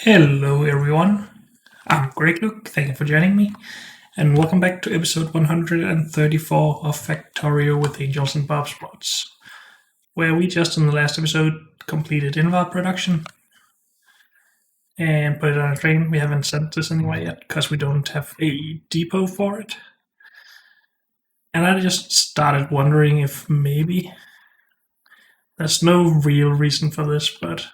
Hello, everyone. I'm Greg Luke. Thank you for joining me, and welcome back to episode 134 of Factorio with Angels and Bob's Mods, where we just in the last episode completed Invar production and put it on a train. We haven't sent this anywhere yet because we don't have a depot for it. And I just started wondering if maybe there's no real reason for this, but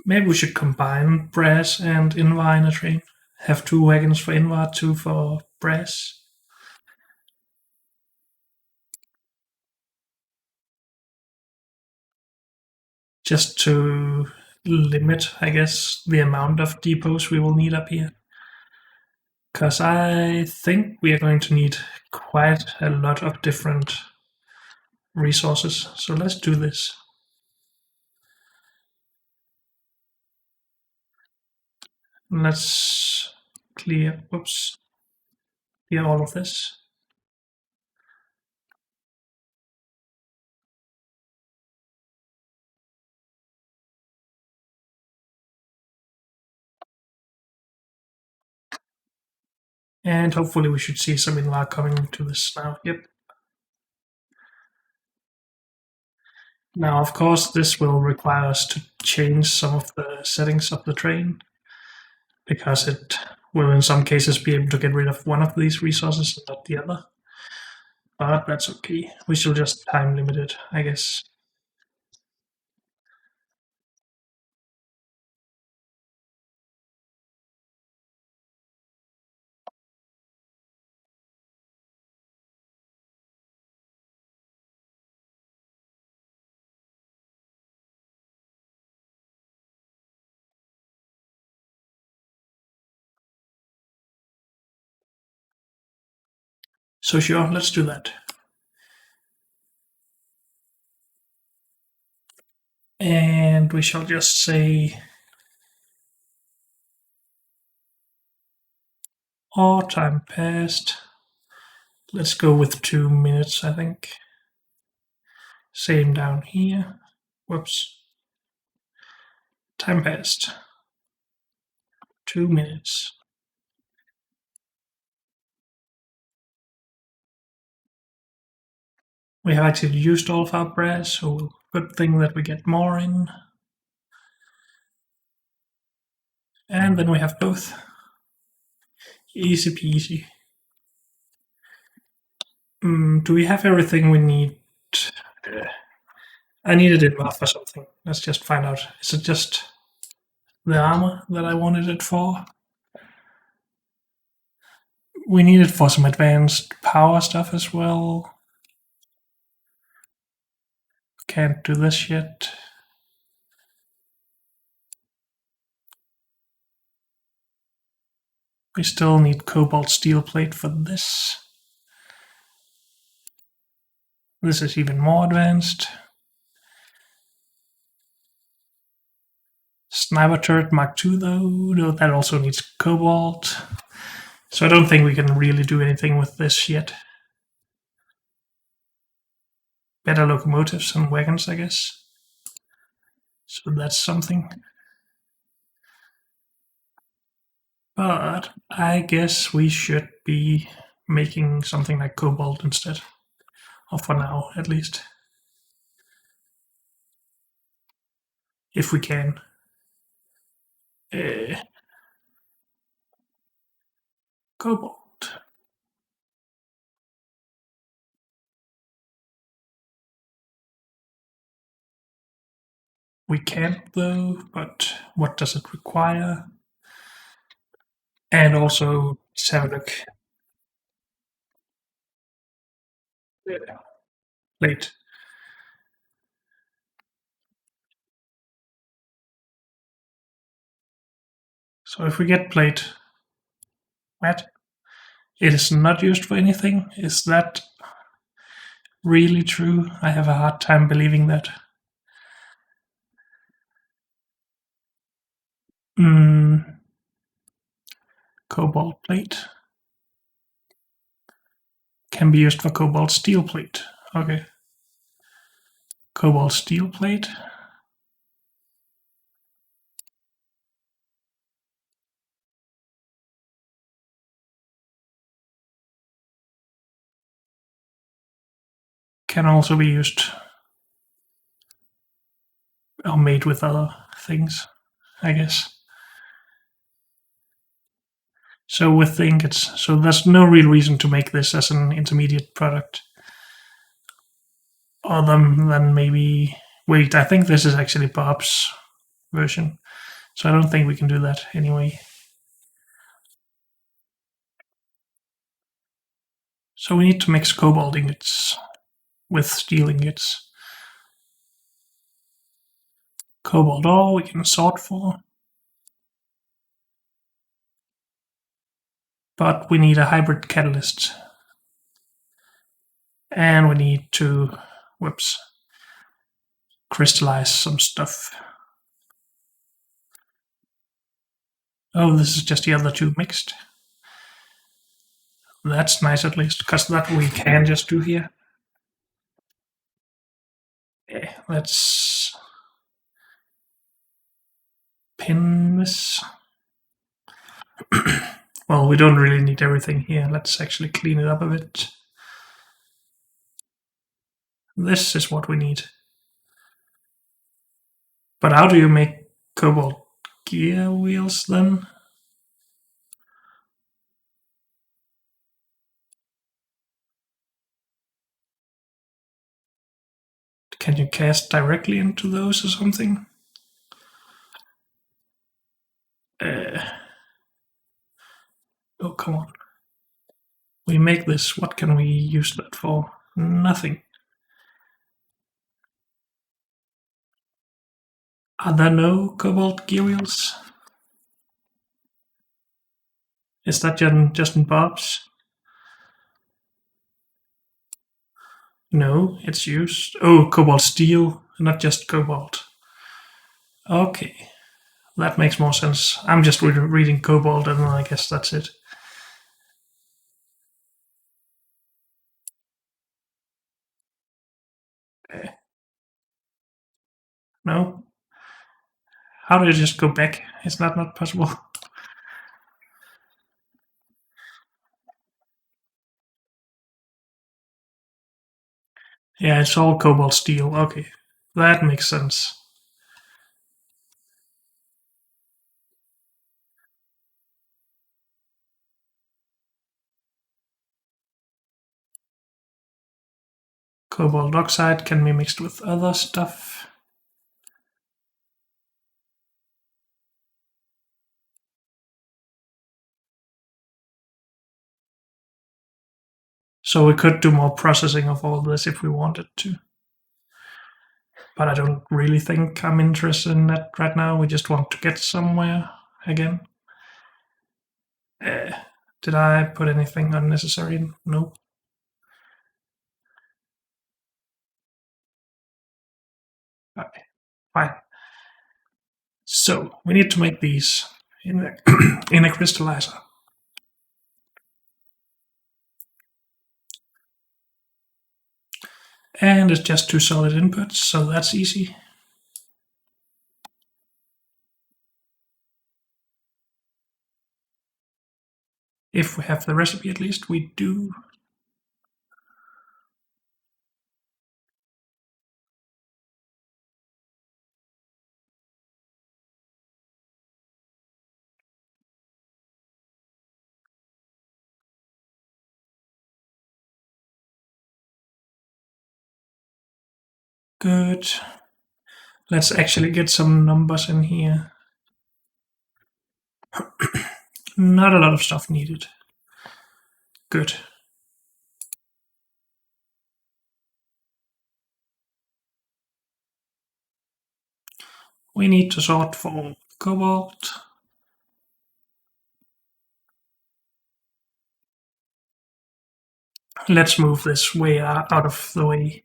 maybe we should combine brass and Invar in a train. Have 2 wagons for Invar, 2 for brass. Just to limit, I guess, the amount of depots we will need up here. Because I think we are going to need quite a lot of different resources. So let's do this. Let's clear all of this. And hopefully we should see some invar coming to this now. Yep. Now, of course, this will require us to change some of the settings of the train, because it will in some cases be able to get rid of one of these resources and not the other. But that's okay. We shall just time limit it, I guess. So sure, let's do that. And we shall just say all time passed. Let's go with 2 minutes, I think. Same down here. Whoops. Time passed. 2 minutes. We have actually used all of our brass, so good thing that we get more in. And then we have both. Easy peasy. Do we have everything we need? I needed it for something. Let's just find out. Is it just the armor that I wanted it for? We need it for some advanced power stuff as well. Can't do this yet. We still need cobalt steel plate for this. This is even more advanced. Sniper turret Mark II though, no, that also needs cobalt. So I don't think we can really do anything with this yet. Better locomotives and wagons, I guess. So that's something. But I guess we should be making something like cobalt instead. Or for now, at least. If we can. Cobalt. We can't though, but what does it require? And also, let's have a look. Plate. So if we get plate, what? It is not used for anything? Is that really true? I have a hard time believing that. Cobalt plate. Can be used for cobalt steel plate. Okay. Cobalt steel plate. can also be used or made with other things, I guess. So with the ingots, so there's no real reason to make this as an intermediate product, other than maybe. Wait, I think this is actually Bob's version, so I don't think we can do that anyway. So we need to mix cobalt ingots with steel ingots. Cobalt ore we can sort for, but we need a hybrid catalyst, and we need to, whoops, crystallize some stuff. Oh, this is just the other two mixed. That's nice at least, because that we can just do here. Let's pin this. Well, we don't really need everything here. Let's actually clean it up a bit. This is what we need. But how do you make cobalt gear wheels then? Can you cast directly into those or something? Oh, come on. We make this. What can we use that for? Nothing. Are there no cobalt gear wheels? Is that just in Bob's? No, it's used. Oh, cobalt steel, not just cobalt. Okay, that makes more sense. I'm just reading cobalt, and I guess that's it. No? How do you just go back? Is that not possible? Yeah, it's all cobalt steel. Okay, that makes sense. Cobalt oxide can be mixed with other stuff. So we could do more processing of all this if we wanted to. But I don't really think I'm interested in that right now. We just want to get somewhere again. Did I put anything unnecessary? No. Okay, fine. So we need to make these in a, in a crystallizer. And it's just two solid inputs, so that's easy. If we have the recipe at least, we do. Good. Let's actually get some numbers in here. Not a lot of stuff needed. Good. We need to sort for cobalt. Let's move this way out of the way.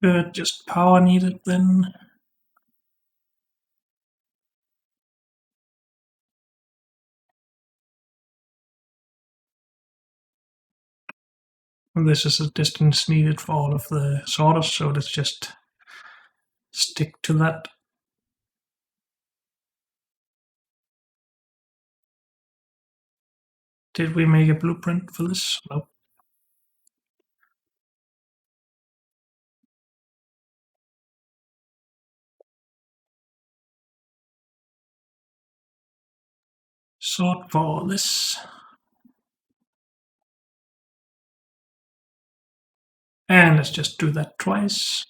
Good, just power needed then. And this is the distance needed for all of the sorters, so let's just stick to that. Did we make a blueprint for this? Nope. Sort for this. And let's just do that twice.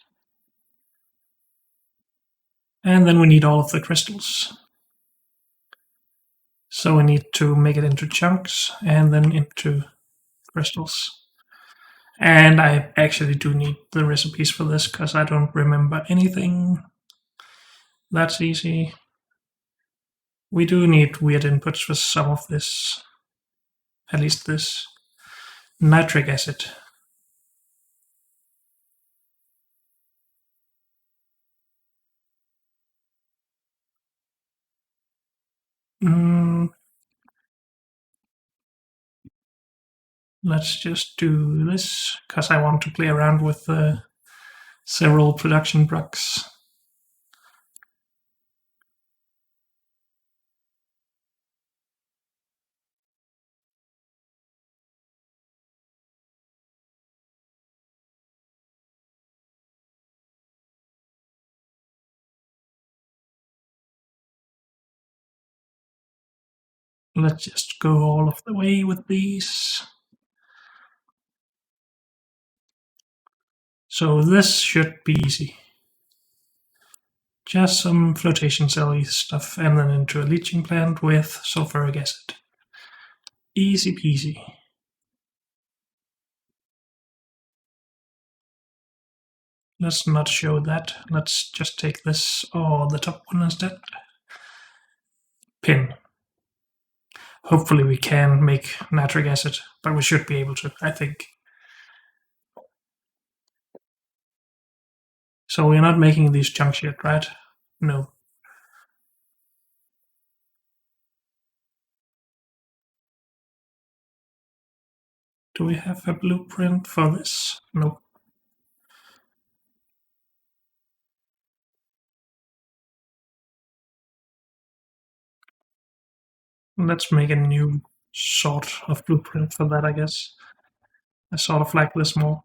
And then we need all of the crystals. So we need to make it into chunks and then into crystals. And I actually do need the recipes for this because I don't remember anything. That's easy. We do need weird inputs for some of this. At least this. Nitric acid. Let's just do this because I want to play around with several production blocks. Let's just go all of the way with these. So this should be easy. Just some flotation cell stuff and then into a leaching plant with sulfuric acid. Easy peasy. Let's not show that. Let's just take this or the top one instead. Pin. Hopefully we can make nitric acid, but we should be able to, I think. So we're not making these chunks yet, right? No. Do we have a blueprint for this? Nope. Let's make a new sort of blueprint for that, I guess. I sort of like this more.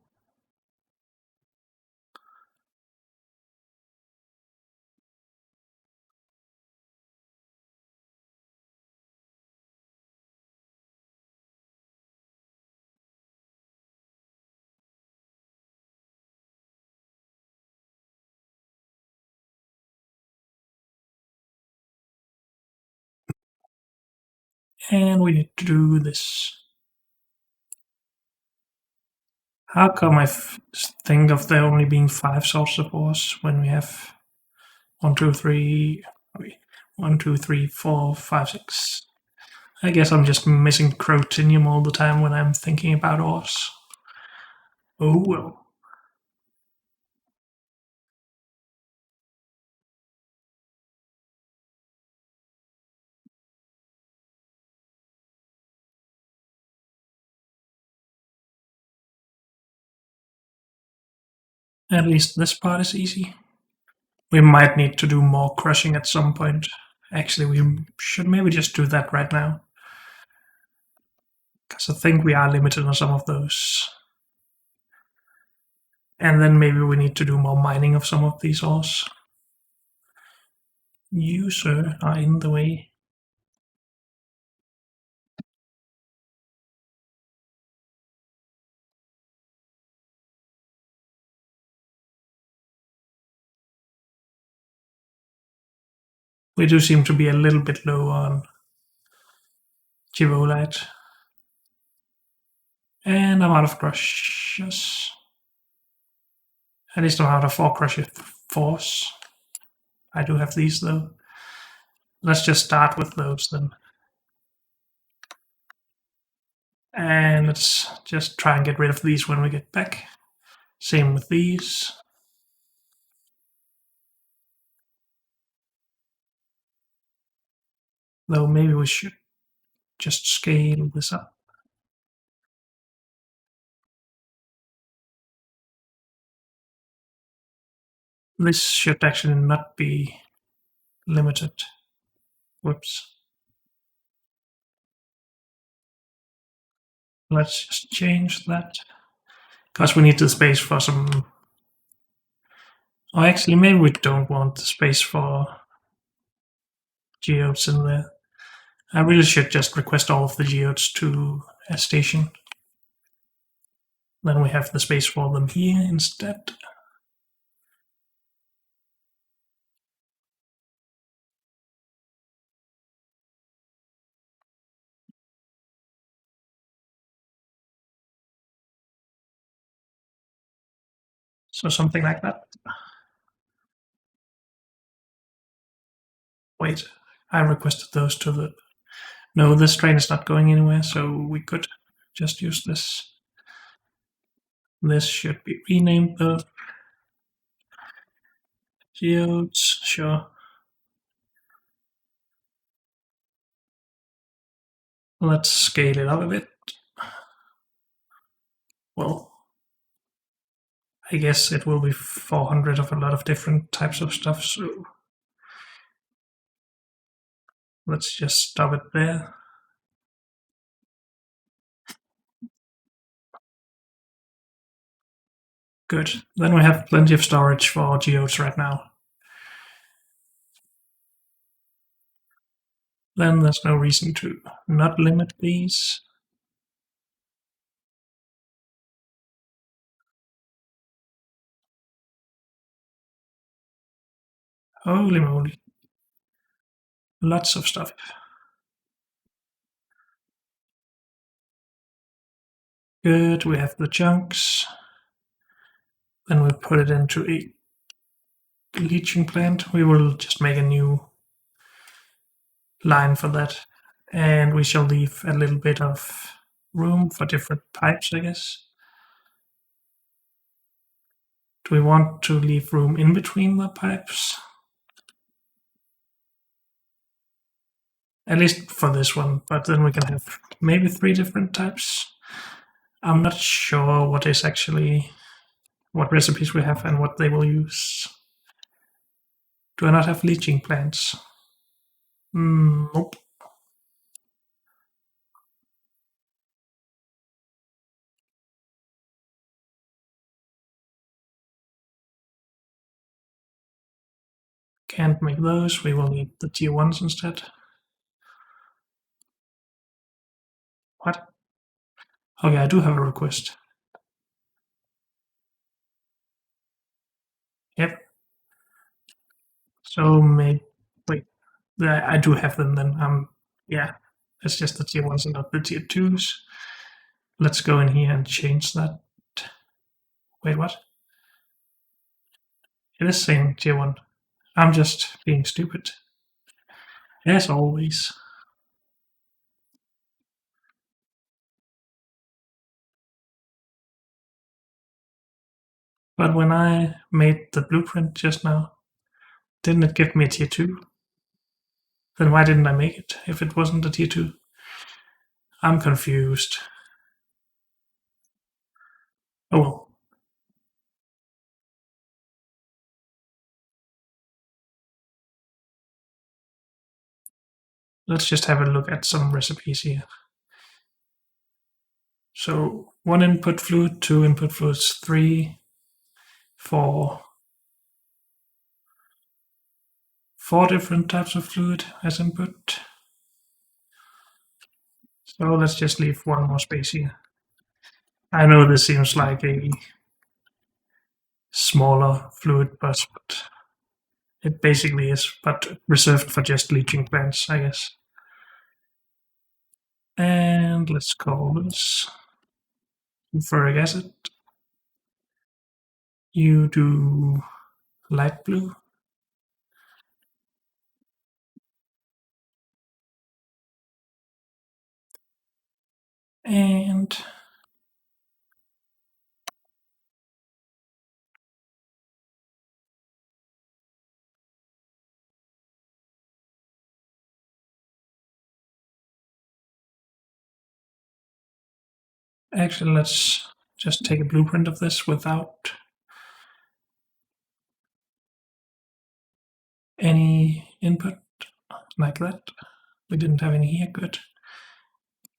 And we need to do this. How come I think of there only being 5 sorts of ores when we have 1, 2, 3, 1, 2, 3, 4, 5, 6? I guess I'm just missing crotinium all the time when I'm thinking about ores. Oh well. At least this part is easy. We might need to do more crushing at some point. Actually, we should maybe just do that right now. Because I think we are limited on some of those. And then maybe we need to do more mining of some of these ores. You, sir, are in the way. We do seem to be a little bit low on Givolite. And I'm out of crushes. At least I'm out of 4 crushes force. I do have these though. Let's just start with those then. And let's just try and get rid of these when we get back. Same with these. Though maybe we should just scale this up. This should actually not be limited. Whoops. Let's just change that. Because we need the space for some... Oh, actually, maybe we don't want the space for geodes in there. I really should just request all of the geodes to a station. Then we have the space for them here instead. So something like that. Wait, I requested those to the... No, this train is not going anywhere, so we could just use this. This should be renamed the geodes, sure. Let's scale it up a bit. Well, I guess it will be 400 of a lot of different types of stuff, so let's just stop it there. Good. Then we have plenty of storage for geodes right now. Then there's no reason to not limit these. Holy moly. Lots of stuff. Good, we have the chunks. Then we put it into a leaching plant. We will just make a new line for that. And we shall leave a little bit of room for different pipes, I guess. Do we want to leave room in between the pipes? At least for this one, but then we can have maybe 3 different types. I'm not sure what is actually what recipes we have and what they will use. Do I not have leaching plants? Nope. Can't make those. We will need the tier 1s instead. What? Okay, I do have a request. Yep. So maybe wait, I do have them then. Yeah, it's just the tier 1s and not the tier 2s. Let's go in here and change that. Wait, what? It is saying tier 1. I'm just being stupid. As always. But when I made the blueprint just now, didn't it give me a tier 2? Then why didn't I make it if it wasn't a tier 2? I'm confused. Oh well. Let's just have a look at some recipes here. So 1 input fluid, 2 input fluids, 3, 4. 4 different types of fluid as input. So let's just leave 1 more space here. I know this seems like a smaller fluid bus, but it basically is, but reserved for just leaching plants, I guess. And let's call this sulfuric acid. You do light blue. And Actually, let's just take a blueprint of this without any input like that. We didn't have any here, good.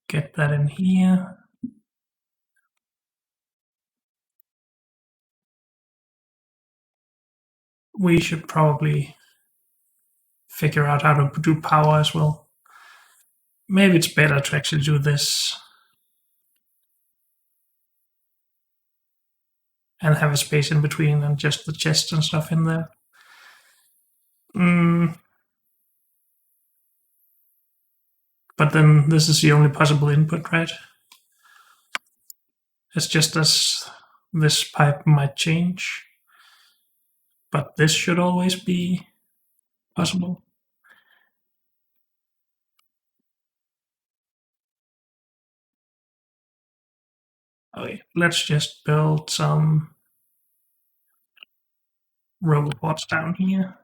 Get that in here. We should probably figure out how to do power as well. Maybe it's better to actually do this and have a space in between and just the chest and stuff in there. But then this is the only possible input, right? It's just as this pipe might change, but this should always be possible. Okay, let's just build some robots down here.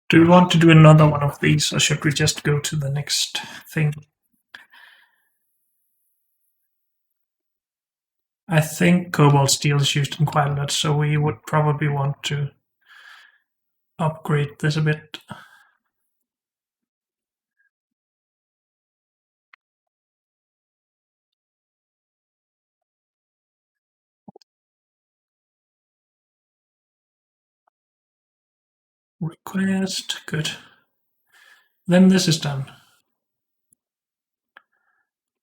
Do we want to do another one of these, or should we just go to the next thing? I think cobalt steel is used in quite a lot, so we would probably want to upgrade this a bit. Request, good. Then this is done.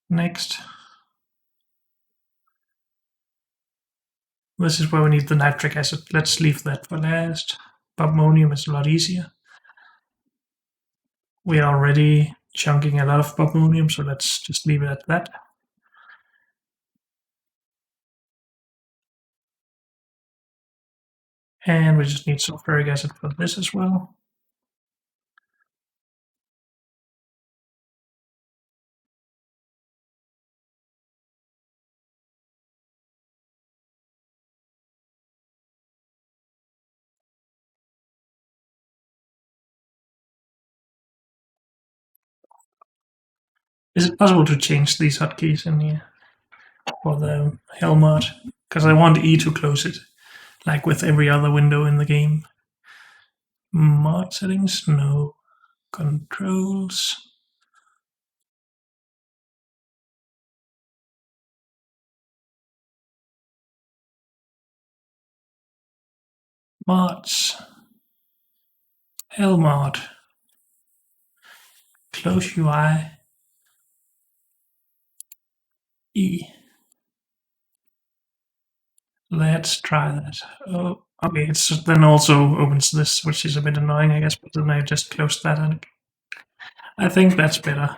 Next. This is where we need the nitric acid. Let's leave that for last. Bobmonium is a lot easier. We are already chunking a lot of bobmonium, so let's just leave it at that. And we just need sulfuric acid for this as well. Is it possible to change these hotkeys in here for the Helmut? Because I want E to close it, like with every other window in the game. Mod settings, no. Controls. Mods. Helmut. Close UI. E. Let's try that. Oh, okay, it's then also opens this, which is a bit annoying, I guess, but then I just closed that and I think that's better.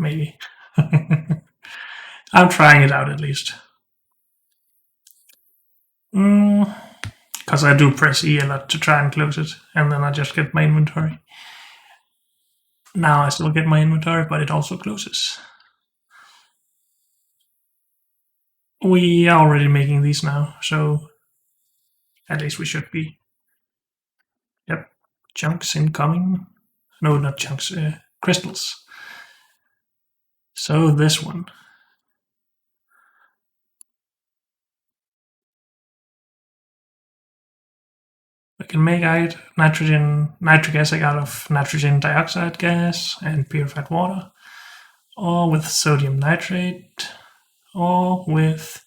Maybe. I'm trying it out at least. Because I do press E a lot to try and close it, and then I just get my inventory. Now I still get my inventory, but it also closes. We are already making these now, so at least we should be. Yep, chunks incoming. No, not chunks, crystals. So this one. We can make nitric acid out of nitrogen dioxide gas and purified water, or with sodium nitrate, or with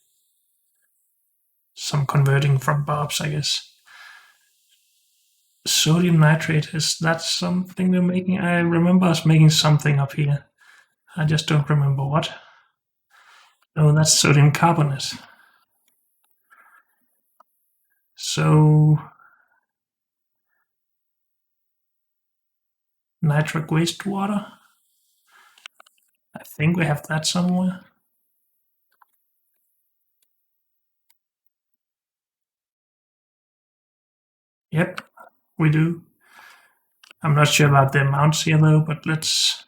some converting from bobs, I guess. Sodium nitrate, is that something we're making? I remember us making something up here. I just don't remember what. No, that's sodium carbonate. So nitric wastewater. I think we have that somewhere. Yep, we do. I'm not sure about the amounts here though, but let's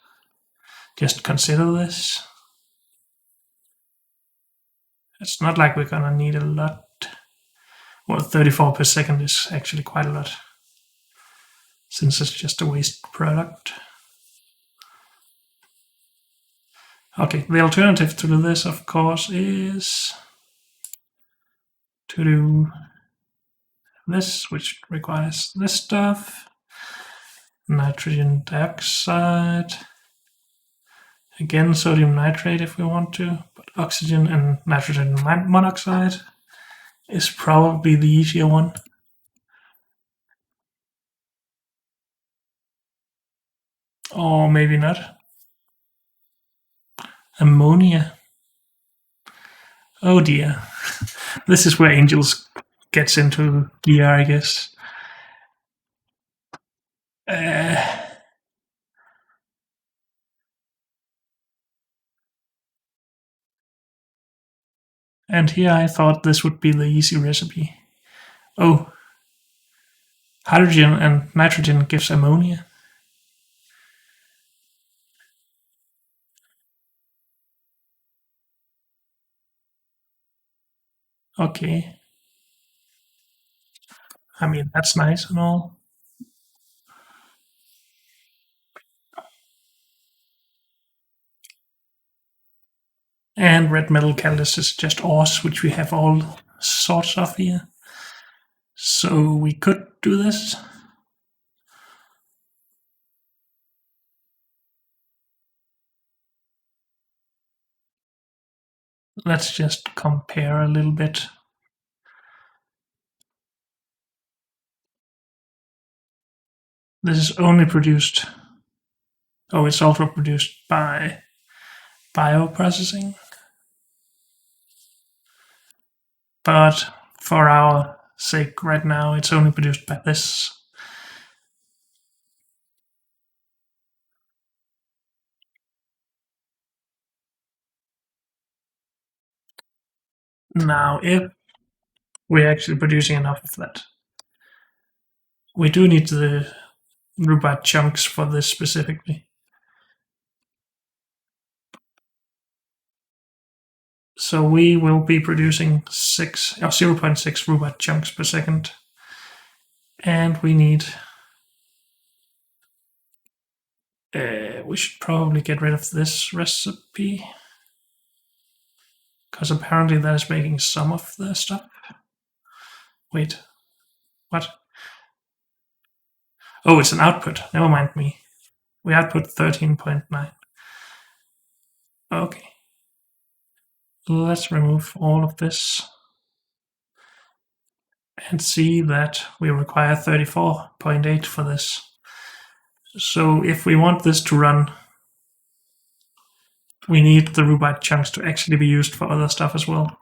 just consider this. It's not like we're gonna need a lot. Well, 34 per second is actually quite a lot, since it's just a waste product. Okay, the alternative to this, of course, is to do this, which requires this stuff. Nitrogen dioxide. Again, sodium nitrate if we want to, but oxygen and nitrogen monoxide is probably the easier one. Or maybe not. Ammonia. Oh dear. This is where Angels gets into gear, I guess. And here I thought this would be the easy recipe. Oh, hydrogen and nitrogen gives ammonia. Okay. I mean, that's nice and all. And red metal catalyst is just ores, which we have all sorts of here. So we could do this. Let's just compare a little bit. This is only produced. Oh, it's also produced by bioprocessing. But for our sake right now, it's only produced by this. Now, if we're actually producing enough of that, we do need the rubite chunks for this specifically. So we will be producing 0.6 rubite chunks per second. And we need... we should probably get rid of this recipe, because apparently that is making some of the stuff. Wait, what? Oh, it's an output. Never mind me. We output 13.9. Okay. Let's remove all of this and see that we require 34.8 for this. So if we want this to run, we need the rubite chunks to actually be used for other stuff as well,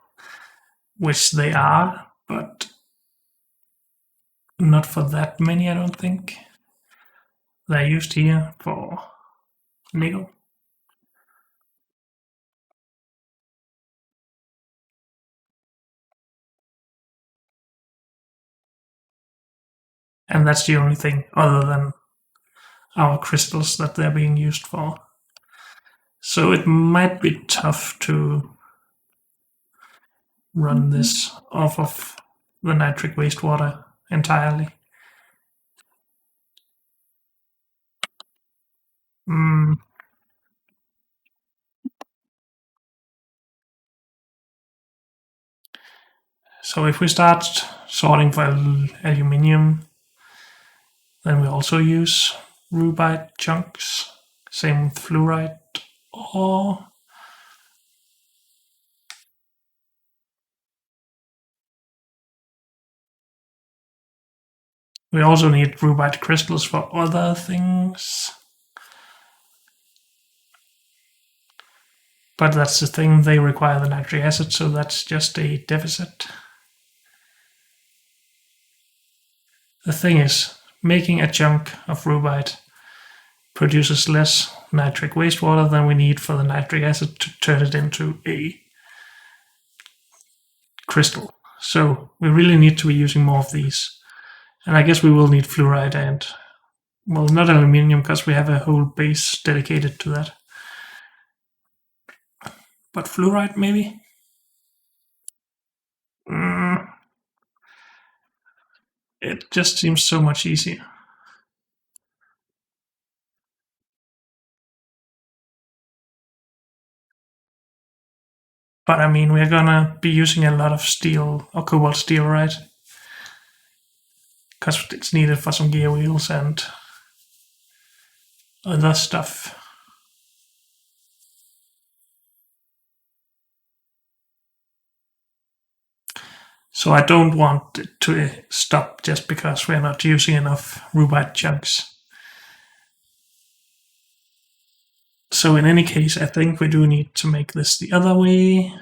which they are, but not for that many, I don't think. They're used here for nickel. And that's the only thing other than our crystals that they're being used for. So it might be tough to run this off of the nitric wastewater entirely. So if we start sorting for aluminium, then we also use rubite chunks. Same with fluorite ore. We also need rubite crystals for other things. But that's the thing, they require the nitric acid, so that's just a deficit. The thing is, making a chunk of rubite produces less nitric wastewater than we need for the nitric acid to turn it into a crystal. So we really need to be using more of these. And I guess we will need fluoride and, well, not aluminium, because we have a whole base dedicated to that. But fluoride, maybe? It just seems so much easier. But I mean, we're gonna be using a lot of steel or cobalt steel, right? Because it's needed for some gear wheels and other stuff. So I don't want it to stop just because we're not using enough rubite chunks. So in any case, I think we do need to make this the other way.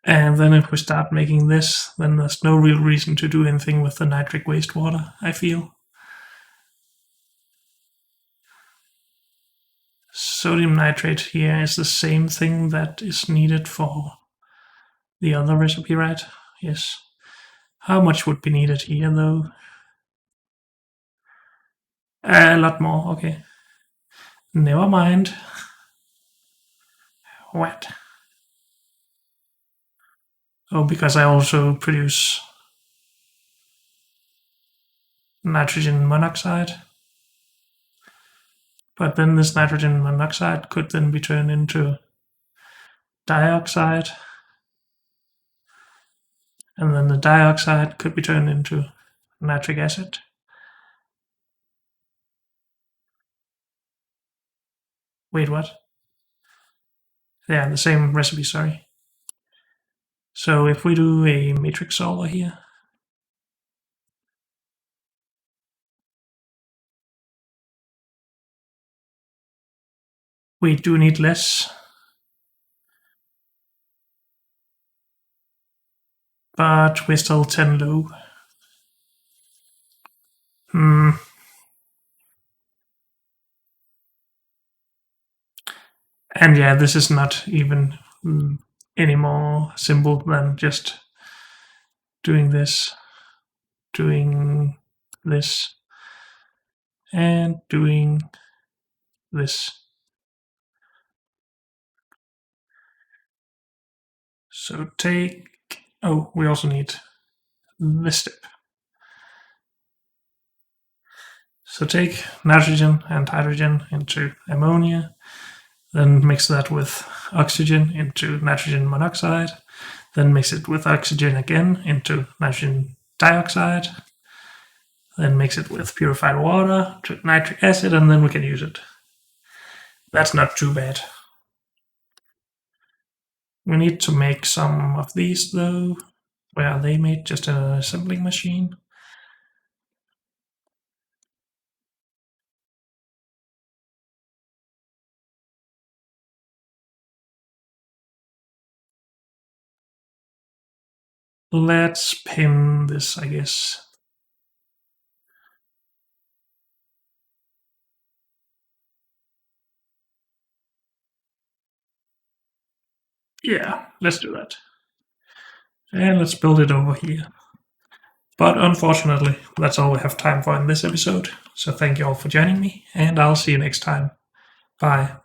And then if we start making this, then there's no real reason to do anything with the nitric wastewater, I feel. Sodium nitrate here is the same thing that is needed for the other recipe, right? Yes. How much would be needed here, though? A lot more, okay. Never mind. What? Oh, because I also produce nitrogen monoxide. But then this nitrogen monoxide could then be turned into dioxide. And then the dioxide could be turned into nitric acid. Wait, what? Yeah, the same recipe, sorry. So if we do a matrix solver here, we do need less, but we're still 10 low. And yeah, this is not even any more simple than just doing this, and doing this. So take, oh, we also need this step. So take nitrogen and hydrogen into ammonia, then mix that with oxygen into nitrogen monoxide, then mix it with oxygen again into nitrogen dioxide, then mix it with purified water to nitric acid, and then we can use it. That's not too bad. We need to make some of these though. Where are they made? Just in an assembling machine. Let's pin this, I guess. Yeah, let's do that. And let's build it over here. But unfortunately, that's all we have time for in this episode. So thank you all for joining me, and I'll see you next time. Bye.